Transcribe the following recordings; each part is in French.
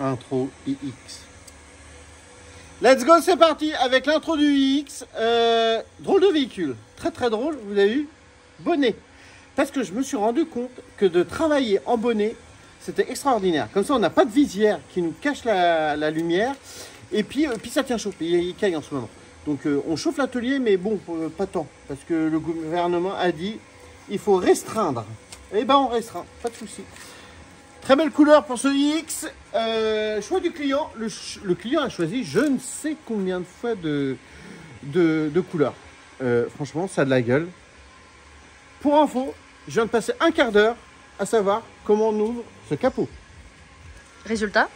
Intro iX. Let's go, c'est parti avec l'intro du iX. Drôle de véhicule, très très drôle, vous avez vu. Bonnet. Parce que je me suis rendu compte que de travailler en bonnet, c'était extraordinaire. Comme ça, on n'a pas de visière qui nous cache la lumière. Et puis ça tient chaud. Il caille en ce moment. Donc on chauffe l'atelier, mais bon, pas tant. Parce que le gouvernement a dit il faut restreindre. Et ben on restreint, pas de souci. Très belle couleur pour ce iX. Choix du client. Le client a choisi je ne sais combien de fois de couleurs. Franchement, ça a de la gueule. Pour info, je viens de passer un quart d'heure à savoir comment on ouvre ce capot. Résultat?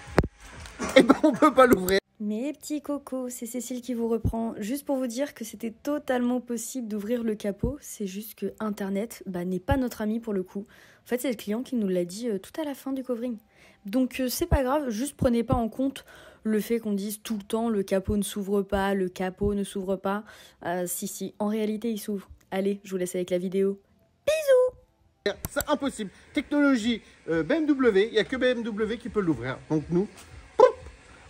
Eh ben, on peut pas l'ouvrir. Mes petits cocos, c'est Cécile qui vous reprend. Juste pour vous dire que c'était totalement possible d'ouvrir le capot. C'est juste que Internet n'est pas notre ami pour le coup. En fait, c'est le client qui nous l'a dit tout à la fin du covering. Donc, c'est pas grave, juste prenez pas en compte le fait qu'on dise tout le temps le capot ne s'ouvre pas, le capot ne s'ouvre pas. Si, en réalité, il s'ouvre. Allez, je vous laisse avec la vidéo. Bisous! C'est impossible. Technologie BMW, il n'y a que BMW qui peut l'ouvrir. Donc nous,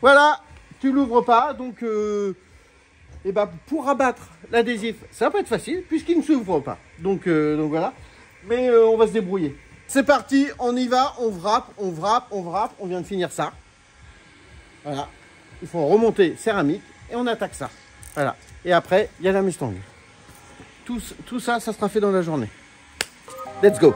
voilà, tu l'ouvres pas. Donc pour abattre l'adhésif, ça va pas être facile puisqu'il ne s'ouvre pas. Donc voilà, mais on va se débrouiller. C'est parti, on y va, on wrap, on vient de finir ça. Voilà, il faut remonter céramique et on attaque ça. Voilà, et après, il y a la Mustang. Tout ça, ça sera fait dans la journée. Let's go!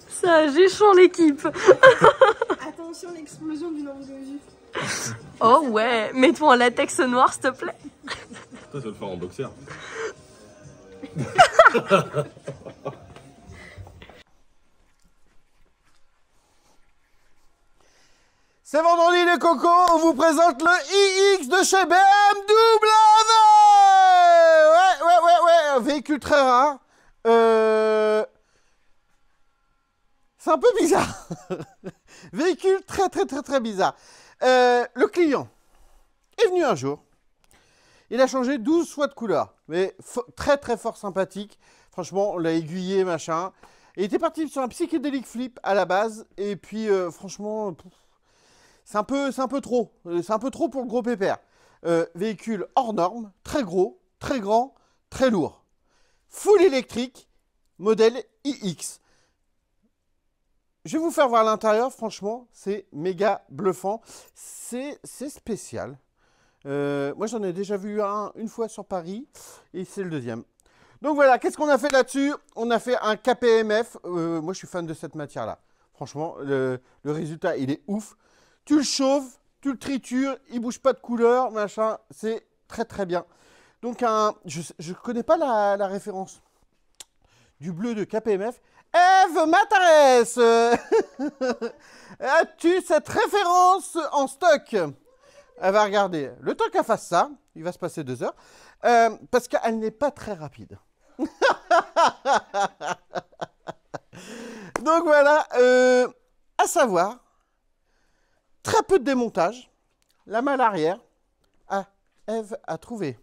Ça géchant l'équipe. Attention, l'explosion du nombre de vues. Oh ouais, mets-toi en latex noir s'il te plaît. Toi, tu vas le faire en boxer. C'est vendredi les cocos, on vous présente le iX de chez BMW. Ouais, un véhicule très rare. C'est un peu bizarre. Véhicule très bizarre. Le client est venu un jour. Il a changé 12 fois de couleur. Mais très fort sympathique. Franchement, on l'a aiguillé, machin. Il était parti sur un psychédélique flip à la base. Et puis, franchement, c'est un peu trop. C'est un peu trop pour le gros pépère. Véhicule hors norme, très gros, très grand, très lourd. Full électrique, modèle iX. Je vais vous faire voir l'intérieur, franchement, c'est méga bluffant. C'est spécial. Moi, j'en ai déjà vu une fois sur Paris et c'est le deuxième. Donc voilà, qu'est-ce qu'on a fait là-dessus? On a fait un KPMF. Moi, je suis fan de cette matière-là. Franchement, le résultat, il est ouf. Tu le chauffes, tu le tritures, il ne bouge pas de couleur, machin. C'est très bien. Donc, je ne connais pas la référence du bleu de KPMF. Eve m'intéresse. As-tu cette référence en stock? Elle va regarder. Le temps qu'elle fasse ça, il va se passer 2 heures, parce qu'elle n'est pas très rapide. Donc voilà, à savoir, très peu de démontage. La malle arrière, Eve a trouvé.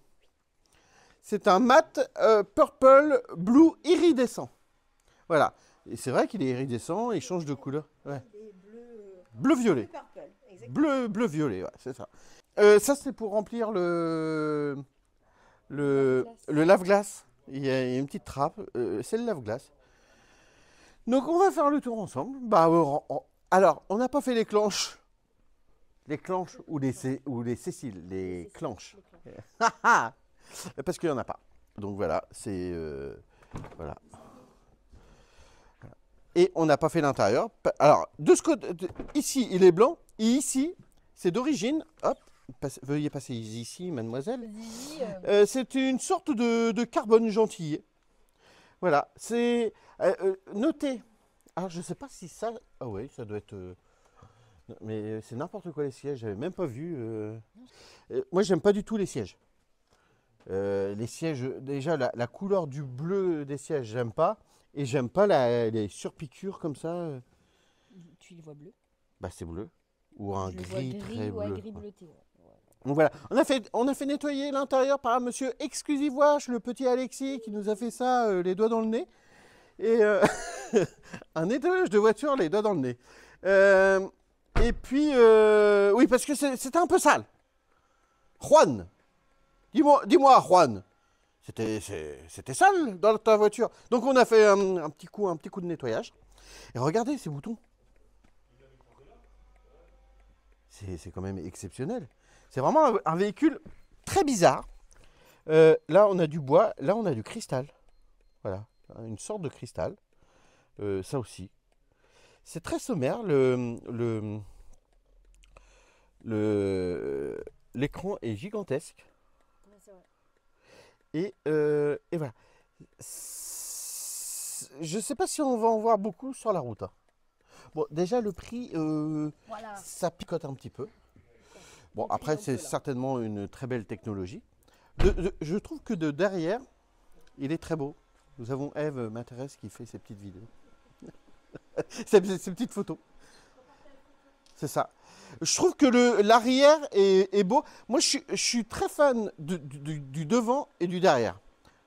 C'est un mat purple blue iridescent. Voilà. Et c'est vrai qu'il est iridescent, il change de couleur. Ouais. Des bleus bleu-violet. Purple, exactement. Bleu-violet, ouais, c'est ça. Ça, c'est pour remplir le lave-glace. Il y a une petite trappe, c'est le lave-glace. Donc, on va faire le tour ensemble. Bah, alors, on n'a pas fait les clenches. Les clenches ou les Céciles, les clenches. Parce qu'il n'y en a pas. Donc, voilà, c'est... voilà. Et on n'a pas fait l'intérieur. Alors, de ce côté, ici, il est blanc. Et ici, c'est d'origine. Hop, veuillez passer ici, mademoiselle. C'est une sorte de carbone gentillet. Voilà, c'est... notez. Alors, je ne sais pas si ça... Ah oui, ça doit être... mais c'est n'importe quoi les sièges, j'avais même pas vu. Moi, j'aime pas du tout les sièges. Les sièges, déjà, la couleur du bleu des sièges, j'aime pas. Et j'aime pas les surpiqûres comme ça. Tu les vois bleus? Bah, c'est bleu. Ou un Je le vois gris très ou un bleu. gris bleuté. Ouais. Donc voilà, on a fait nettoyer l'intérieur par monsieur Exclusive Wash, le petit Alexis qui nous a fait ça, les doigts dans le nez. Et un nettoyage de voiture, les doigts dans le nez. Et puis, oui, parce que c'était un peu sale. Juan, dis-moi, Juan, c'était sale dans ta voiture. Donc on a fait un petit coup de nettoyage. Et regardez ces boutons. C'est quand même exceptionnel. C'est vraiment un véhicule très bizarre. Là, on a du bois. Là, on a du cristal. Voilà, une sorte de cristal. Ça aussi. C'est très sommaire. L'écran est gigantesque. Ouais, c'est vrai. Et voilà. Je ne sais pas si on va en voir beaucoup sur la route. Hein. Bon, déjà, le prix, Voilà. ça picote un petit peu. Bon, Le prix, après, un c'est peu, là. certainement une très belle technologie. Je trouve que de derrière, il est très beau. Nous avons Eve m'intéresse qui fait ses petites vidéos. ses petites photos. C'est ça. Je trouve que l'arrière est beau. Moi, je suis très fan du devant et du derrière.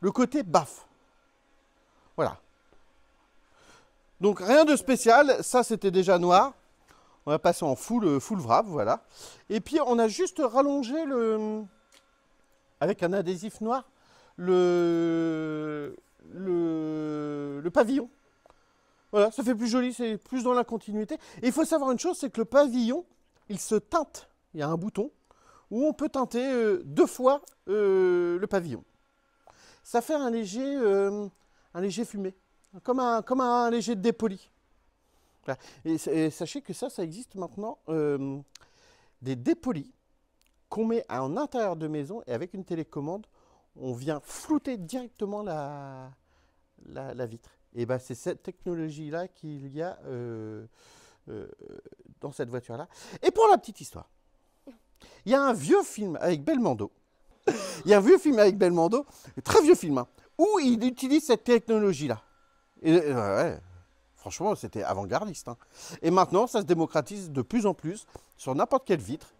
Le côté baf. Voilà. Donc, rien de spécial. Ça, c'était déjà noir. On va passer en full wrap, voilà. Et puis, on a juste rallongé avec un adhésif noir le pavillon. Voilà, ça fait plus joli, c'est plus dans la continuité. Et il faut savoir une chose, c'est que le pavillon, il se teinte. Il y a un bouton où on peut teinter 2 fois le pavillon. Ça fait un léger fumé, comme un léger dépoli. Voilà. Et sachez que ça existe maintenant, des dépolis qu'on met en intérieur de maison et avec une télécommande, on vient flouter directement la vitre. Et ben c'est cette technologie-là qu'il y a dans cette voiture-là. Et pour la petite histoire, il y a un vieux film avec Belmondo. Il y a un vieux film avec Belmondo, un très vieux film, hein, où il utilise cette technologie-là. Et ouais, franchement, c'était avant-gardiste. Hein. Et maintenant, ça se démocratise de plus en plus sur n'importe quelle vitre.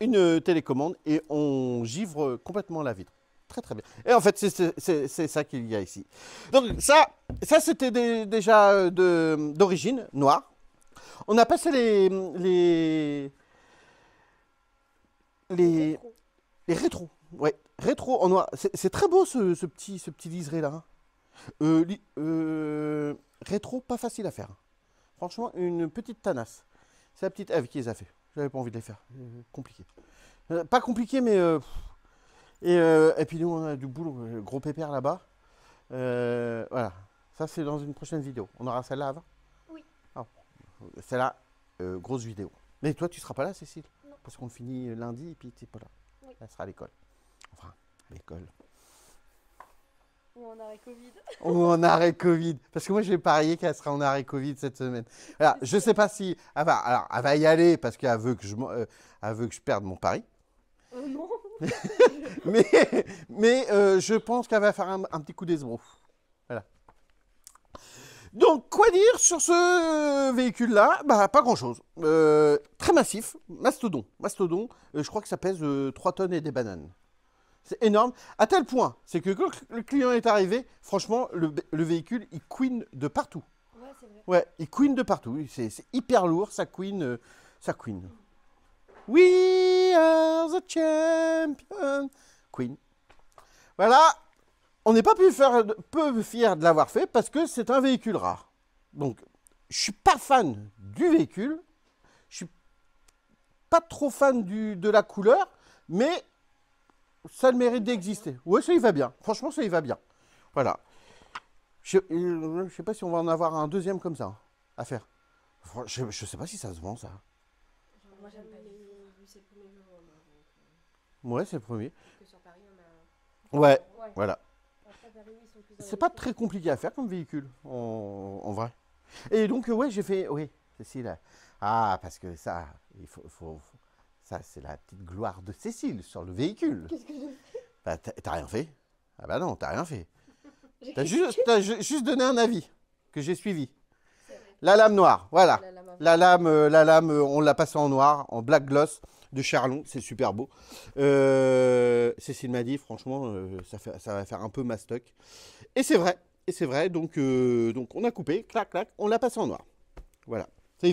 Une télécommande et on givre complètement la vitre. Très très bien. Et en fait, c'est ça qu'il y a ici. Donc ça c'était déjà d'origine noire. On a passé les rétros. Ouais, rétro en noir. C'est très beau ce petit liseré là. Rétro, pas facile à faire. Franchement, une petite tanasse. C'est la petite Eve qui les a fait. J'avais pas envie de les faire. Compliqué. Pas compliqué, mais... et puis nous, on a du boulot. Gros pépère là-bas. Voilà. Ça, c'est dans une prochaine vidéo. On aura celle-là avant? Oui. Ah, celle-là, grosse vidéo. Mais toi, tu seras pas là, Cécile? Non. Parce qu'on finit lundi et puis tu n'es pas là. Oui. Elle sera à l'école. Enfin, à l'école. Ou en arrêt Covid. Ou en arrêt Covid. Parce que moi, j'ai parié qu'elle sera en arrêt Covid cette semaine. Voilà, je ne sais pas si... elle va y aller parce qu'elle veut que je perde mon pari. Non. mais je pense qu'elle va faire un petit coup d'esbrouf. Voilà. Donc, quoi dire sur ce véhicule-là? Bah, pas grand-chose. Très massif, mastodon. Je crois que ça pèse 3 tonnes et des bananes. C'est énorme, à tel point, c'est que quand le client est arrivé, franchement, le véhicule, il couine de partout. Ouais, c'est vrai. Ouais, il couine de partout. C'est hyper lourd, ça couine. Ça couine. We are the champion. Queen. Voilà. On n'est pas peu fiers de l'avoir fait parce que c'est un véhicule rare. Donc, je suis pas fan du véhicule. Je suis pas trop fan de la couleur, mais ça a le mérite d'exister. Ouais, ça y va bien. Franchement, ça y va bien. Voilà. Je sais pas si on va en avoir un deuxième comme ça hein, à faire. Je sais pas si ça se vend, ça. Moi j'aime pas les vu c'est le premier jour. Ouais, c'est le premier. Que sur Paris on a. Ouais, Ouais. voilà. Après, Paris, ils sont plus dans C'est les pas métiers. très compliqué à faire comme véhicule, en vrai. Et donc, ouais, j'ai fait... Oui, Cécile. Ah, parce que ça, ça, c'est la petite gloire de Cécile sur le véhicule. Qu'est-ce que j'ai Bah, t'as rien fait. Ah bah non, t'as rien fait. fait T'as juste donné un avis que j'ai suivi. C'est vrai. La lame noire, voilà. La lame. La lame, on l'a passée en noir, en black gloss de Charlon, c'est super beau. Cécile m'a dit, franchement, ça va faire un peu mastoc. Et c'est vrai, donc on a coupé, clac, clac, on l'a passé en noir. Voilà, ça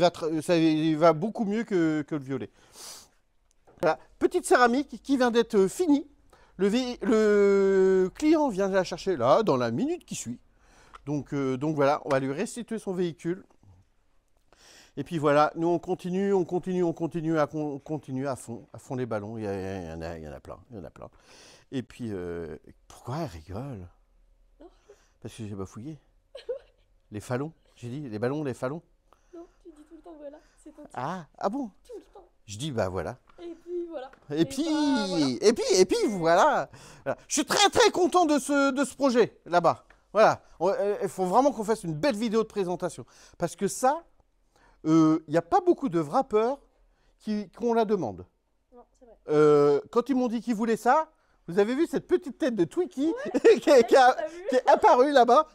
y va beaucoup mieux que le violet. Voilà, petite céramique qui vient d'être finie. Le client vient de la chercher là, dans la minute qui suit. Donc voilà, on va lui restituer son véhicule. Et puis voilà, nous on continue à fond les ballons. Il y en a plein, Et puis, pourquoi elle rigole? Parce que j'ai bafouillé. Les fallons, j'ai dit, les ballons, les fallons. Non, tu dis tout le temps voilà, c'est ton titre. Ah bon? Tout le temps. Je dis bah voilà. Et puis voilà. Et puis, voilà. et puis voilà. Voilà. Je suis très très content de ce projet là-bas. Voilà. Il faut vraiment qu'on fasse une belle vidéo de présentation. Parce que ça, il n'y a pas beaucoup de wrappeurs qui ont la demande. Non, c'est vrai. Quand ils m'ont dit qu'ils voulaient ça, vous avez vu cette petite tête de Twiki Ouais, qui est t'as vu? apparue là-bas.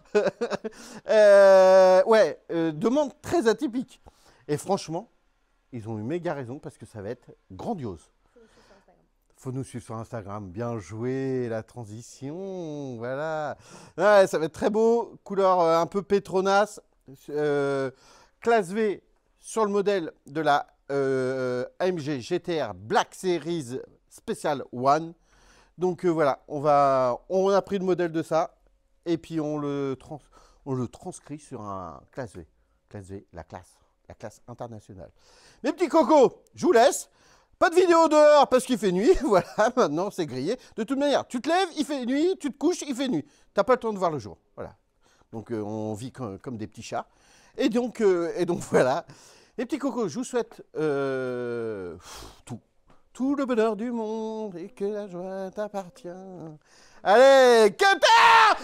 Demande très atypique. Et franchement, ils ont eu méga raison parce que ça va être grandiose. Faut nous suivre sur Instagram. Bien joué, la transition. Voilà. Ouais, ça va être très beau. Couleur un peu Petronas. Classe V sur le modèle de la AMG GTR Black Series Special One. Donc voilà, on a pris le modèle de ça et puis on le transcrit sur un classe V. Classe V, la classe internationale. Mes petits cocos, je vous laisse. Pas de vidéo dehors parce qu'il fait nuit. Voilà, maintenant c'est grillé. De toute manière, tu te lèves, il fait nuit, tu te couches, il fait nuit. T'as pas le temps de voir le jour. Voilà. Donc on vit comme des petits chats. Et donc voilà. Les petits cocos, je vous souhaite tout le bonheur du monde et que la joie t'appartient. Allez, cutter!